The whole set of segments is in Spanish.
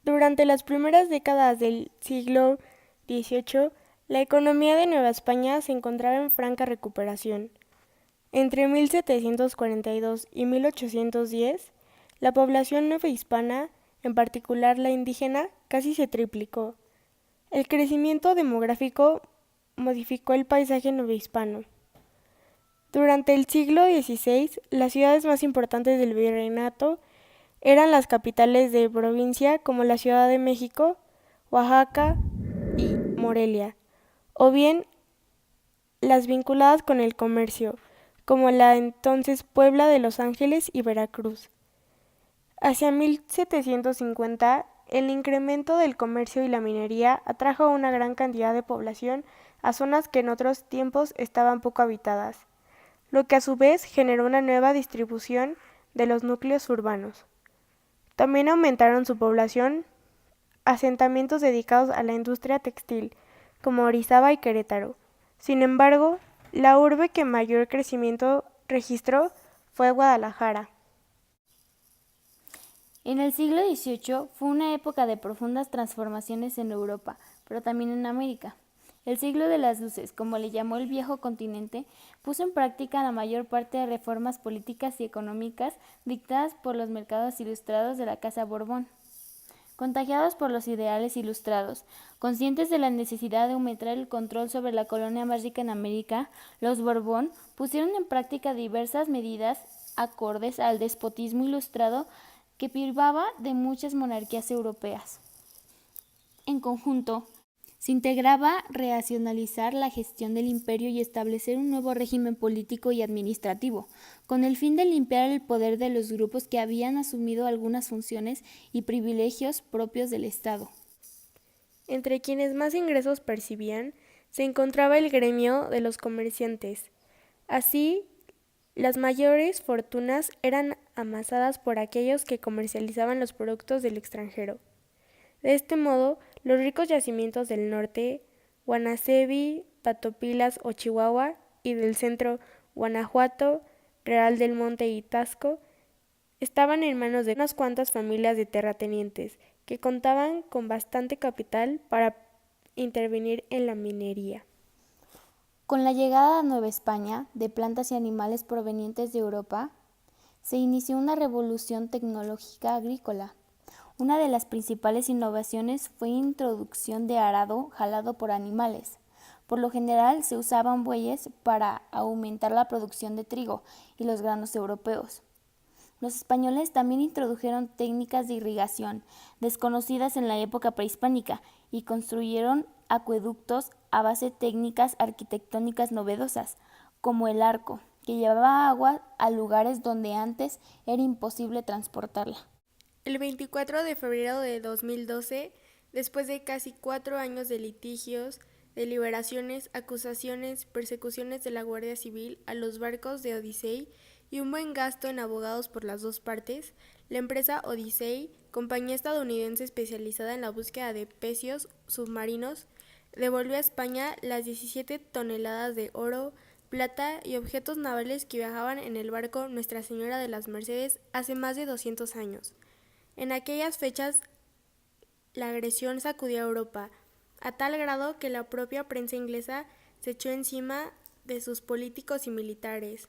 Durante las primeras décadas del siglo XVIII, la economía de Nueva España se encontraba en franca recuperación. Entre 1742 y 1810, la población novohispana, en particular la indígena, casi se triplicó. El crecimiento demográfico modificó el paisaje novohispano. Durante el siglo XVI, las ciudades más importantes del virreinato eran las capitales de provincia como la Ciudad de México, Oaxaca y Morelia, o bien las vinculadas con el comercio, como la entonces Puebla de Los Ángeles y Veracruz. Hacia 1750, el incremento del comercio y la minería atrajo una gran cantidad de población a zonas que en otros tiempos estaban poco habitadas, lo que a su vez generó una nueva distribución de los núcleos urbanos. También aumentaron su población asentamientos dedicados a la industria textil, como Orizaba y Querétaro. Sin embargo, la urbe que mayor crecimiento registró fue Guadalajara. En el siglo XVIII fue una época de profundas transformaciones en Europa, pero también en América. El siglo de las luces, como le llamó el viejo continente, puso en práctica la mayor parte de reformas políticas y económicas dictadas por los mercados ilustrados de la Casa Borbón. Contagiados por los ideales ilustrados, conscientes de la necesidad de aumentar el control sobre la colonia más rica en América, los Borbón pusieron en práctica diversas medidas acordes al despotismo ilustrado que privaba de muchas monarquías europeas. En conjunto, se integraba racionalizar la gestión del imperio y establecer un nuevo régimen político y administrativo, con el fin de limpiar el poder de los grupos que habían asumido algunas funciones y privilegios propios del Estado. Entre quienes más ingresos percibían se encontraba el gremio de los comerciantes. Así, las mayores fortunas eran amasadas por aquellos que comercializaban los productos del extranjero. De este modo, los ricos yacimientos del norte, Guanaceví, Patopilas o Chihuahua, y del centro, Guanajuato, Real del Monte y Tasco, estaban en manos de unas cuantas familias de terratenientes que contaban con bastante capital para intervenir en la minería. Con la llegada a Nueva España de plantas y animales provenientes de Europa, se inició una revolución tecnológica agrícola. Una de las principales innovaciones fue la introducción de arado jalado por animales. Por lo general se usaban bueyes para aumentar la producción de trigo y los granos europeos. Los españoles también introdujeron técnicas de irrigación desconocidas en la época prehispánica y construyeron acueductos a base de técnicas arquitectónicas novedosas, como el arco, que llevaba agua a lugares donde antes era imposible transportarla. El 24 de febrero de 2012, después de casi 4 años de litigios, deliberaciones, acusaciones, persecuciones de la Guardia Civil a los barcos de Odyssey y un buen gasto en abogados por las dos partes, la empresa Odyssey, compañía estadounidense especializada en la búsqueda de pecios submarinos, devolvió a España las 17 toneladas de oro, plata y objetos navales que viajaban en el barco Nuestra Señora de las Mercedes hace más de 200 años. En aquellas fechas, la agresión sacudió a Europa, a tal grado que la propia prensa inglesa se echó encima de sus políticos y militares.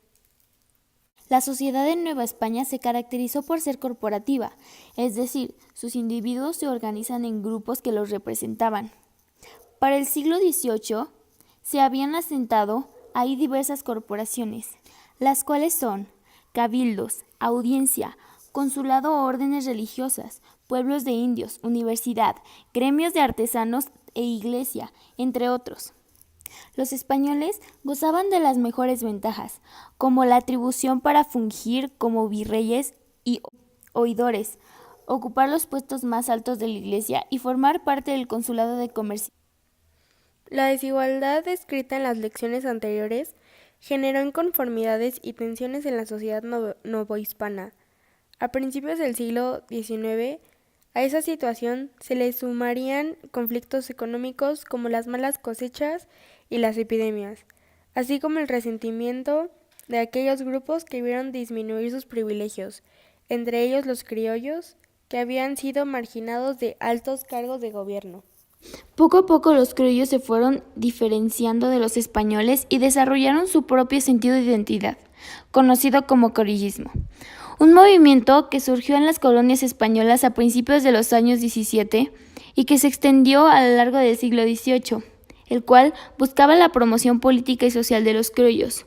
La sociedad en Nueva España se caracterizó por ser corporativa, es decir, sus individuos se organizan en grupos que los representaban. Para el siglo XVIII se habían asentado ahí diversas corporaciones, las cuales son cabildos, audiencia, consulado o órdenes religiosas, pueblos de indios, universidad, gremios de artesanos e iglesia, entre otros. Los españoles gozaban de las mejores ventajas, como la atribución para fungir como virreyes y oidores, ocupar los puestos más altos de la iglesia y formar parte del consulado de comercio. La desigualdad descrita en las lecciones anteriores generó inconformidades y tensiones en la sociedad novohispana. A principios del siglo XIX, a esa situación se le sumarían conflictos económicos como las malas cosechas y las epidemias, así como el resentimiento de aquellos grupos que vieron disminuir sus privilegios, entre ellos los criollos, que habían sido marginados de altos cargos de gobierno. Poco a poco los criollos se fueron diferenciando de los españoles y desarrollaron su propio sentido de identidad, conocido como criollismo. Un movimiento que surgió en las colonias españolas a principios de los años 17 y que se extendió a lo largo del siglo XVIII, el cual buscaba la promoción política y social de los criollos.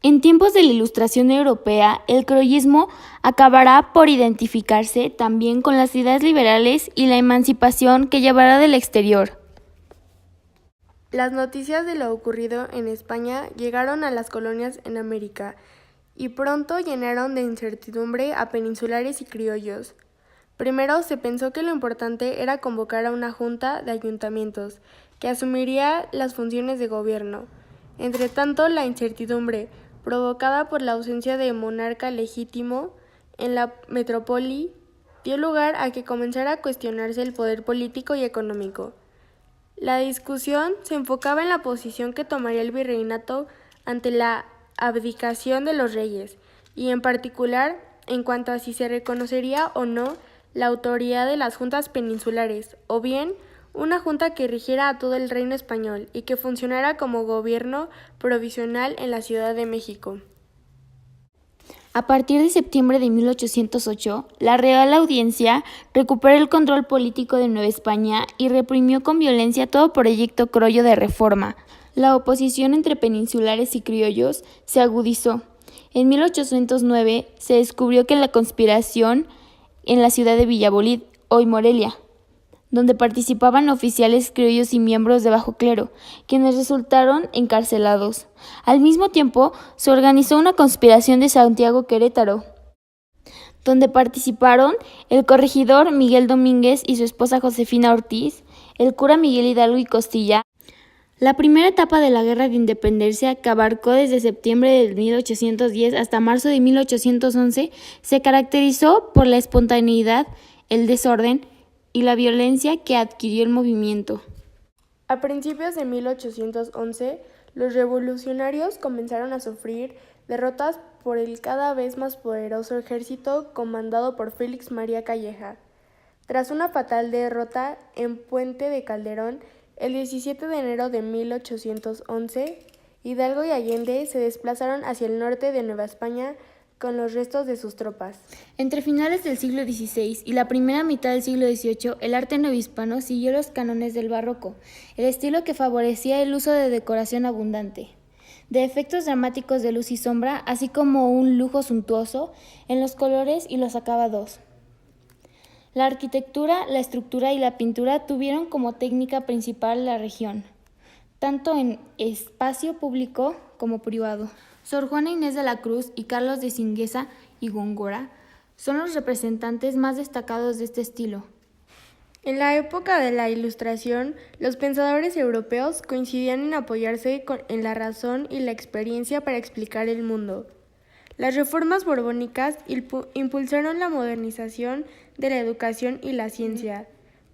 En tiempos de la Ilustración europea, el criollismo acabará por identificarse también con las ideas liberales y la emancipación que llevará del exterior. Las noticias de lo ocurrido en España llegaron a las colonias en América y pronto llenaron de incertidumbre a peninsulares y criollos. Primero se pensó que lo importante era convocar a una junta de ayuntamientos que asumiría las funciones de gobierno. Entretanto, la incertidumbre provocada por la ausencia de monarca legítimo en la metrópoli, dio lugar a que comenzara a cuestionarse el poder político y económico. La discusión se enfocaba en la posición que tomaría el virreinato ante la abdicación de los reyes, y en particular en cuanto a si se reconocería o no la autoridad de las juntas peninsulares, o bien una junta que rigiera a todo el reino español y que funcionara como gobierno provisional en la Ciudad de México. A partir de septiembre de 1808, la Real Audiencia recuperó el control político de Nueva España y reprimió con violencia todo proyecto criollo de reforma. La oposición entre peninsulares y criollos se agudizó. En 1809 se descubrió que la conspiración en la ciudad de Valladolid, hoy Morelia, donde participaban oficiales criollos y miembros de bajo clero, quienes resultaron encarcelados. Al mismo tiempo, se organizó una conspiración de Santiago Querétaro, donde participaron el corregidor Miguel Domínguez y su esposa Josefina Ortiz, el cura Miguel Hidalgo y Costilla. La primera etapa de la Guerra de Independencia, que abarcó desde septiembre de 1810 hasta marzo de 1811, se caracterizó por la espontaneidad, el desorden y la violencia que adquirió el movimiento. A principios de 1811, los revolucionarios comenzaron a sufrir derrotas por el cada vez más poderoso ejército comandado por Félix María Calleja. Tras una fatal derrota en Puente de Calderón, el 17 de enero de 1811, Hidalgo y Allende se desplazaron hacia el norte de Nueva España con los restos de sus tropas. Entre finales del siglo XVI y la primera mitad del siglo XVIII, el arte novohispano siguió los cánones del barroco, el estilo que favorecía el uso de decoración abundante, de efectos dramáticos de luz y sombra, así como un lujo suntuoso en los colores y los acabados. La arquitectura, la estructura y la pintura tuvieron como técnica principal la región, tanto en espacio público como privado. Sor Juana Inés de la Cruz y Carlos de Siguenza y Góngora son los representantes más destacados de este estilo. En la época de la Ilustración, los pensadores europeos coincidían en apoyarse en la razón y la experiencia para explicar el mundo. Las reformas borbónicas impulsaron la modernización de la educación y la ciencia.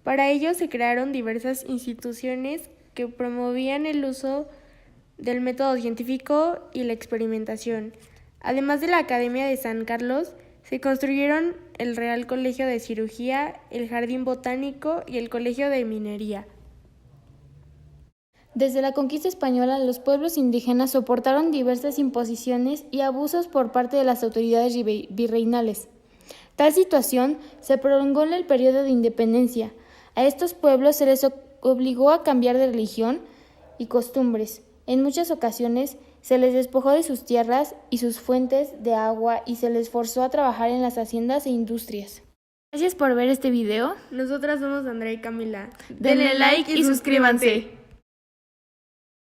Para ello se crearon diversas instituciones que promovían el uso del método científico y la experimentación. Además de la Academia de San Carlos, se construyeron el Real Colegio de Cirugía, el Jardín Botánico y el Colegio de Minería. Desde la conquista española, los pueblos indígenas soportaron diversas imposiciones y abusos por parte de las autoridades virreinales. Tal situación se prolongó en el periodo de independencia. A estos pueblos se les obligó a cambiar de religión y costumbres. En muchas ocasiones se les despojó de sus tierras y sus fuentes de agua y se les forzó a trabajar en las haciendas e industrias. Gracias por ver este video. Nosotras somos Andrea y Camila. Denle like y suscríbanse.